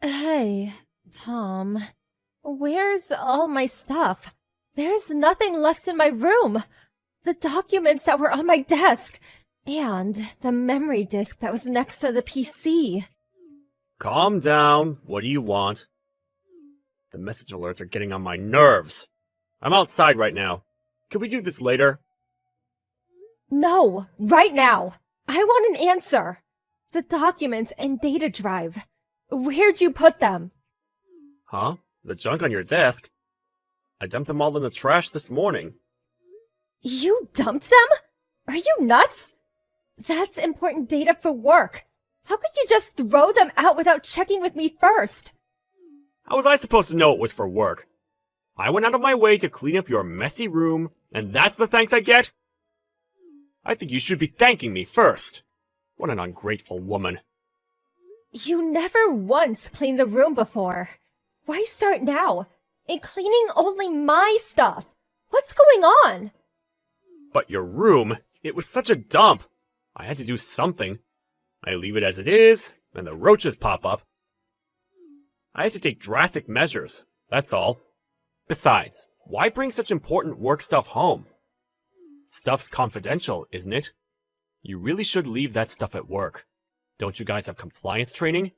Hey, Tom. Where's all my stuff? There's nothing left in my room. The documents that were on my desk, and the memory disk that was next to the PC. Calm down. What do you want? The message alerts are getting on my nerves. I'm outside right now. Can we do this later? No, right now. I want an answer. The documents and data drive. Where'd you put them? Huh? The junk on your desk? I dumped them all in the trash this morning. You dumped them? Are you nuts? That's important data for work. How could you just throw them out without checking with me first? How was I supposed to know it was for work? I went out of my way to clean up your messy room, and that's the thanks I get? I think you should be thanking me first. What an ungrateful woman. You never once cleaned the room before. Why start now? And cleaning only my stuff. What's going on? But your room, it was such a dump. I had to do something. I leave it as it is, and the roaches pop up. I had to take drastic measures, that's all. Besides, why bring such important work stuff home? Stuff's confidential, isn't it? You really should leave that stuff at work. Don't you guys have compliance training?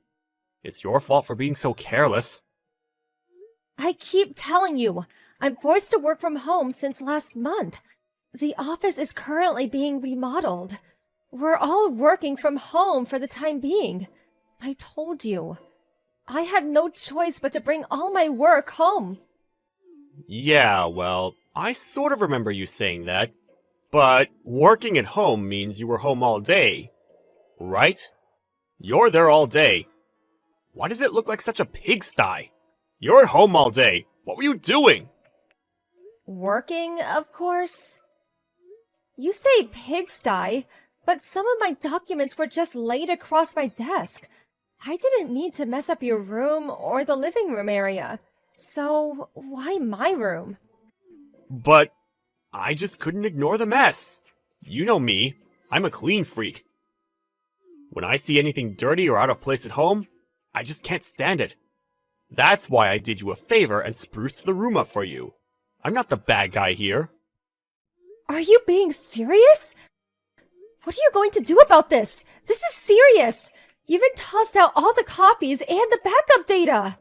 It's your fault for being so careless. I keep telling you, I'm forced to work from home since last month. The office is currently being remodeled. We're all working from home for the time being. I told you. I had no choice but to bring all my work home. Yeah, well, I sort of remember you saying that. But working at home means you were home all day, right? You're there all day. Why does it look like such a pigsty? You're at home all day. What were you doing? Working, of course. You say pigsty, but some of my documents were just laid across my desk. I didn't mean to mess up your room or the living room area. So, why my room? But I just couldn't ignore the mess. You know me. I'm a clean freak. When I see anything dirty or out of place at home, I just can't stand it. That's why I did you a favor and spruced the room up for you. I'm not the bad guy here. Are you being serious? What are you going to do about this? This is serious. You even tossed out all the copies and the backup data.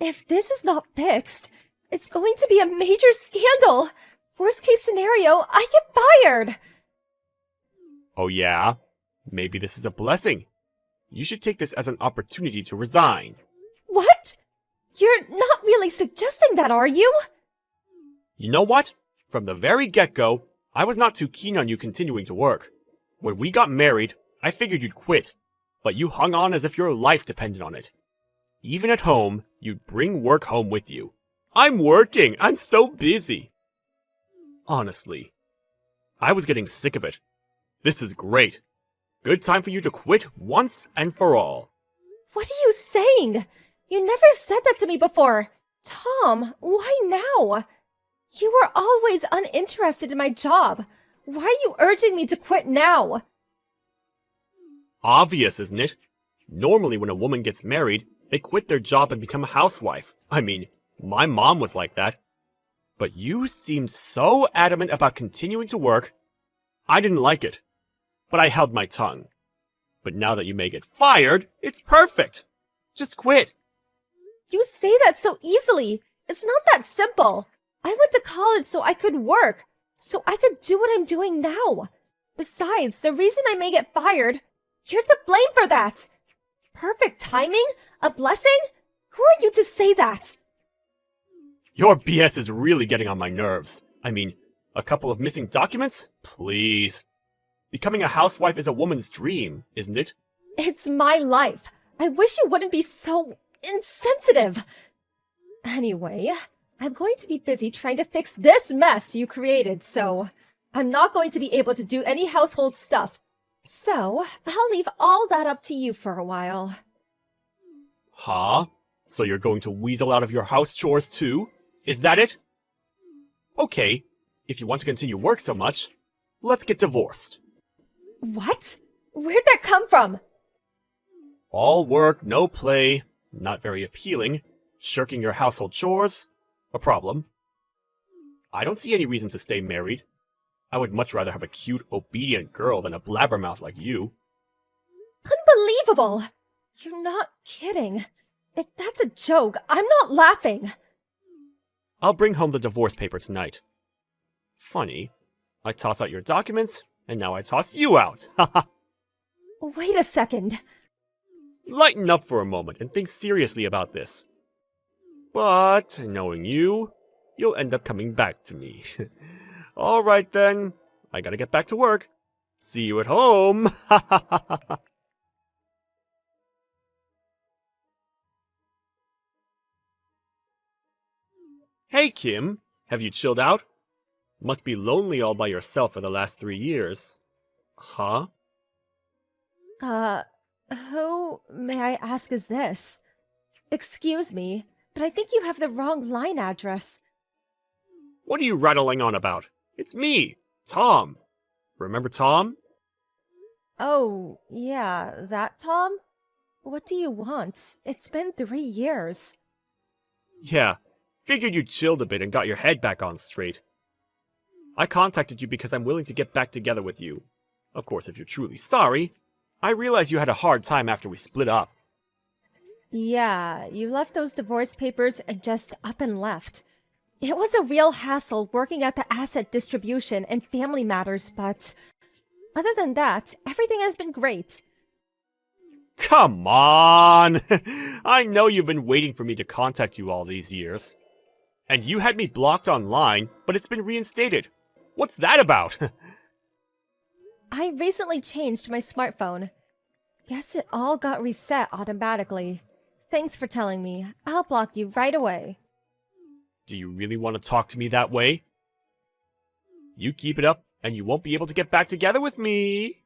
If this is not fixed, it's going to be a major scandal. Worst case scenario, I get fired. Oh yeah? Maybe this is a blessing. You should take this as an opportunity to resign. What? You're not really suggesting that, are you? You know what? From the very get-go, I was not too keen on you continuing to work. When we got married, I figured you'd quit, but you hung on as if your life depended on it. Even at home, you'd bring work home with you. I'm working! I'm so busy! Honestly, I was getting sick of it. This is great. Good time for you to quit once and for all. What are you saying? You never said that to me before. Tom, why now? You were always uninterested in my job. Why are you urging me to quit now? Obvious, isn't it? Normally when a woman gets married, they quit their job and become a housewife. I mean, my mom was like that. But you seemed so adamant about continuing to work. I didn't like it. But I held my tongue. But now that you may get fired, it's perfect. Just quit. You say that so easily. It's not that simple. I went to college so I could work, so I could do what I'm doing now. Besides, the reason I may get fired, you're to blame for that. Perfect timing? A blessing? Who are you to say that? Your BS is really getting on my nerves. I mean, a couple of missing documents? Please. Becoming a housewife is a woman's dream, isn't it? It's my life. I wish you wouldn't be so insensitive. Anyway, I'm going to be busy trying to fix this mess you created, so I'm not going to be able to do any household stuff. So, I'll leave all that up to you for a while. Huh? So you're going to weasel out of your house chores too? Is that it? Okay, if you want to continue work so much, let's get divorced. What? Where'd that come from? All work, no play. Not very appealing. Shirking your household chores? A problem. I don't see any reason to stay married. I would much rather have a cute, obedient girl than a blabbermouth like you. Unbelievable! You're not kidding. If that's a joke, I'm not laughing. I'll bring home the divorce paper tonight. Funny. I toss out your documents, and now I toss you out. Haha. Wait a second. Lighten up for a moment and think seriously about this. But, knowing you, you'll end up coming back to me. Alright then, I gotta get back to work. See you at home! Hey Kim, have you chilled out? Must be lonely all by yourself for the last 3 years. Huh? Who, may I ask, is this? Excuse me, but I think you have the wrong line address. What are you rattling on about? It's me, Tom. Remember Tom? Oh, yeah, that Tom? What do you want? It's been 3 years. Yeah, figured you chilled a bit and got your head back on straight. I contacted you because I'm willing to get back together with you. Of course, if you're truly sorry. I realize you had a hard time after we split up. Yeah, you left those divorce papers and just up and left. It was a real hassle working at the asset distribution and family matters, but other than that, everything has been great. Come on! I know you've been waiting for me to contact you all these years. And you had me blocked online, but it's been reinstated. What's that about? I recently changed my smartphone. Guess it all got reset automatically. Thanks for telling me. I'll block you right away. Do you really want to talk to me that way? You keep it up, and you won't be able to get back together with me.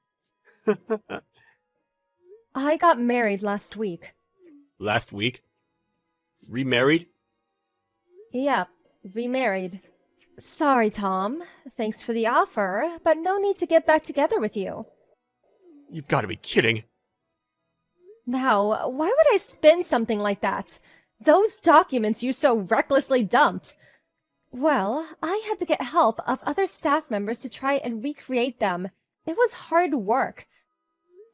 I got married last week. Last week? Remarried? Yep, remarried. Sorry, Tom. Thanks for the offer, but no need to get back together with you. You've got to be kidding. Now, why would I spin something like that? Those documents you so recklessly dumped. Well, I had to get help of other staff members to try and recreate them. It was hard work.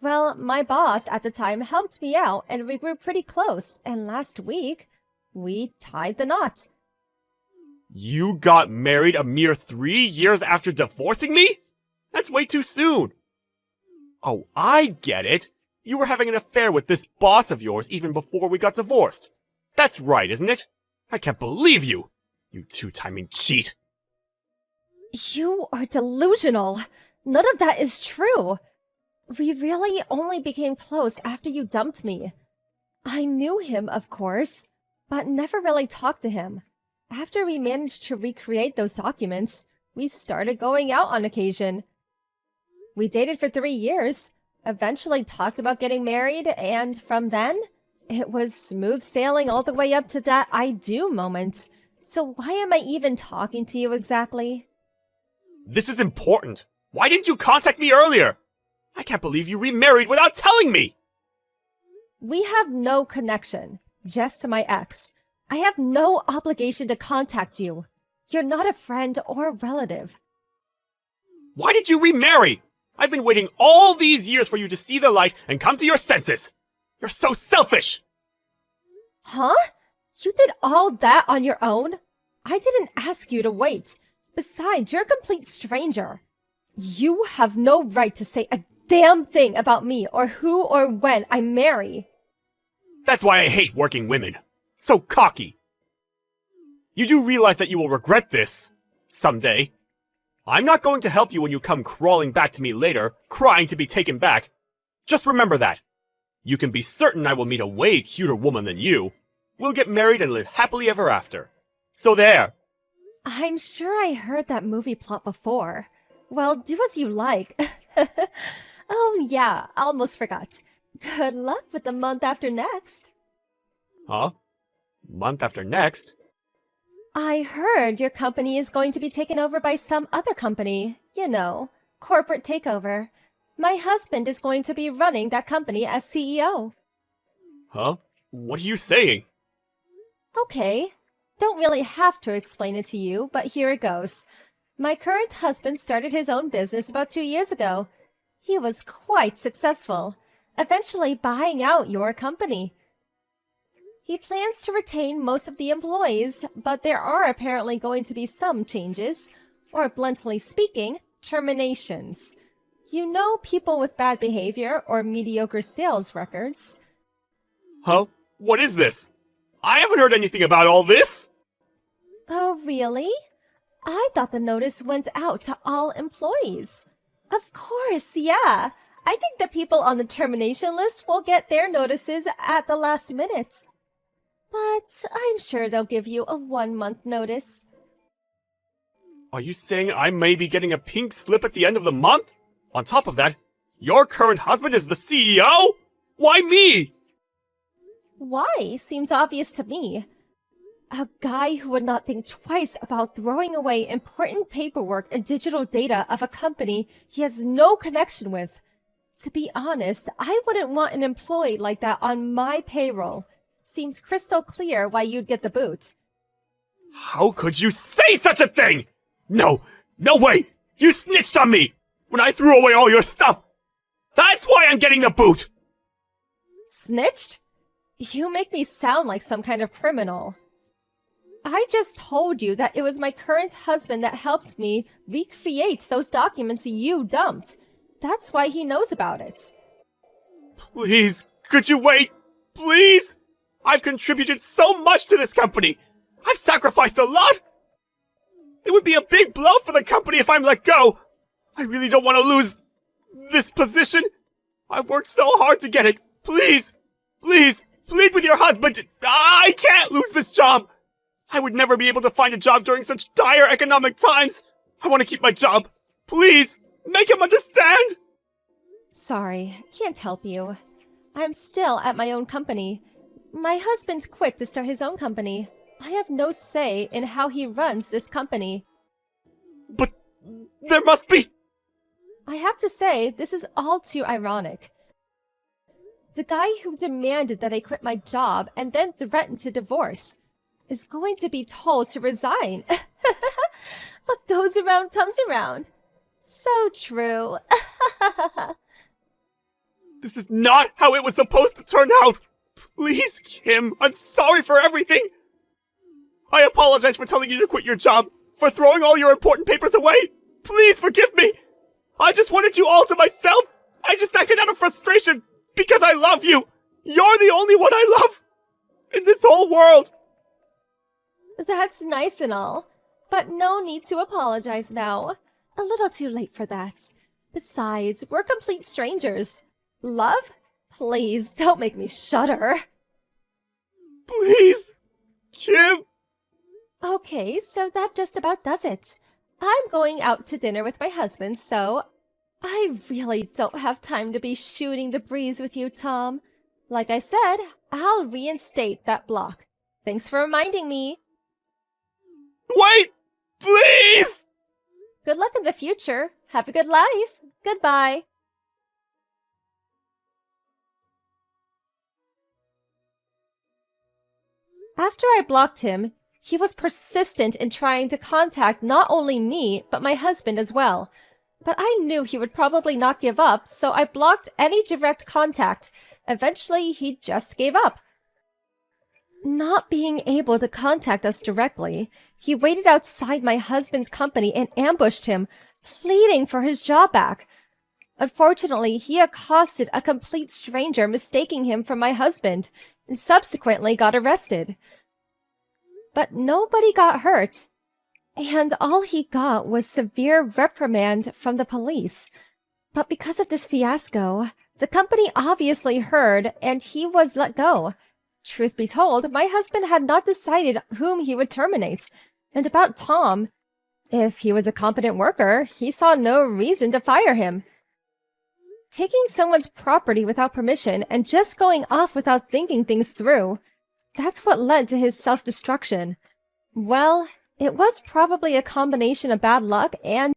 Well, my boss at the time helped me out and we grew pretty close, and last week, we tied the knot. You got married a mere 3 years after divorcing me? That's way too soon. Oh, I get it. You were having an affair with this boss of yours even before we got divorced. That's right, isn't it? I can't believe you. You two-timing cheat. You are delusional. None of that is true. We really only became close after you dumped me. I knew him, of course, but never really talked to him. After we managed to recreate those documents, we started going out on occasion. We dated for 3 years, eventually talked about getting married, and from then, it was smooth sailing all the way up to that I do moment. So why am I even talking to you exactly? This is important. Why didn't you contact me earlier? I can't believe you remarried without telling me! We have no connection, just my ex. I have no obligation to contact you. You're not a friend or relative. Why did you remarry? I've been waiting all these years for you to see the light and come to your senses. You're so selfish! Huh? You did all that on your own? I didn't ask you to wait. Besides, you're a complete stranger. You have no right to say a damn thing about me or who or when I marry. That's why I hate working women. So cocky. You do realize that you will regret this someday. I'm not going to help you when you come crawling back to me later, crying to be taken back. Just remember that. You can be certain I will meet a way cuter woman than you. We'll get married and live happily ever after. So there. I'm sure I heard that movie plot before. Well, do as you like. Oh yeah, almost forgot. Good luck with the month after next. Huh? Month after next? I heard your company is going to be taken over by some other company. You know, corporate takeover. My husband is going to be running that company as CEO. Huh? What are you saying? Okay, don't really have to explain it to you, but here it goes. My current husband started his own business about 2 years ago. He was quite successful, eventually buying out your company. He plans to retain most of the employees, but there are apparently going to be some changes, or bluntly speaking, terminations. You know, people with bad behavior or mediocre sales records. Huh? What is this? I haven't heard anything about all this! Oh, really? I thought the notice went out to all employees. Of course, yeah. I think the people on the termination list will get their notices at the last minute. But I'm sure they'll give you a 1-month notice. Are you saying I may be getting a pink slip at the end of the month? On top of that, your current husband is the CEO? Why me? Why seems obvious to me. A guy who would not think twice about throwing away important paperwork and digital data of a company he has no connection with. To be honest, I wouldn't want an employee like that on my payroll. Seems crystal clear why you'd get the boot. How could you say such a thing? No way! You snitched on me! When I threw away all your stuff! That's why I'm getting the boot! Snitched? You make me sound like some kind of criminal. I just told you that it was my current husband that helped me recreate those documents you dumped. That's why he knows about it. Please, could you wait? Please? I've contributed so much to this company! I've sacrificed a lot! It would be a big blow for the company if I'm let go! I really don't want to lose this position! I've worked so hard to get it! Please! Plead with your husband! I can't lose this job! I would never be able to find a job during such dire economic times! I want to keep my job! Please! Make him understand! Sorry, can't help you. I'm still at my own company. My husband quit to start his own company. I have no say in how he runs this company. But there must be... I have to say, this is all too ironic. The guy who demanded that I quit my job and then threatened to divorce is going to be told to resign. What goes around comes around. So true. This is not how it was supposed to turn out! Please, Kim, I'm sorry for everything! I apologize for telling you to quit your job, for throwing all your important papers away! Please forgive me! I just wanted you all to myself! I just acted out of frustration, because I love you! You're the only one I love! In this whole world! That's nice and all, but no need to apologize now. A little too late for that. Besides, we're complete strangers. Love? Please, don't make me shudder. Please! Kim! Okay, so that just about does it. I'm going out to dinner with my husband, so I really don't have time to be shooting the breeze with you, Tom. Like I said, I'll reinstate that block. Thanks for reminding me. Wait! Please! Good luck in the future. Have a good life. Goodbye. After I blocked him, he was persistent in trying to contact not only me, but my husband as well. But I knew he would probably not give up, so I blocked any direct contact. Eventually, he just gave up. Not being able to contact us directly, he waited outside my husband's company and ambushed him, pleading for his job back. Unfortunately, he accosted a complete stranger, mistaking him for my husband, and subsequently got arrested. But nobody got hurt, and all he got was severe reprimand from the police. But because of this fiasco, the company obviously heard, and he was let go. Truth be told, my husband had not decided whom he would terminate. And about Tom, if he was a competent worker, he saw no reason to fire him. Taking someone's property without permission and just going off without thinking things through, that's what led to his self-destruction. Well, it was probably a combination of bad luck and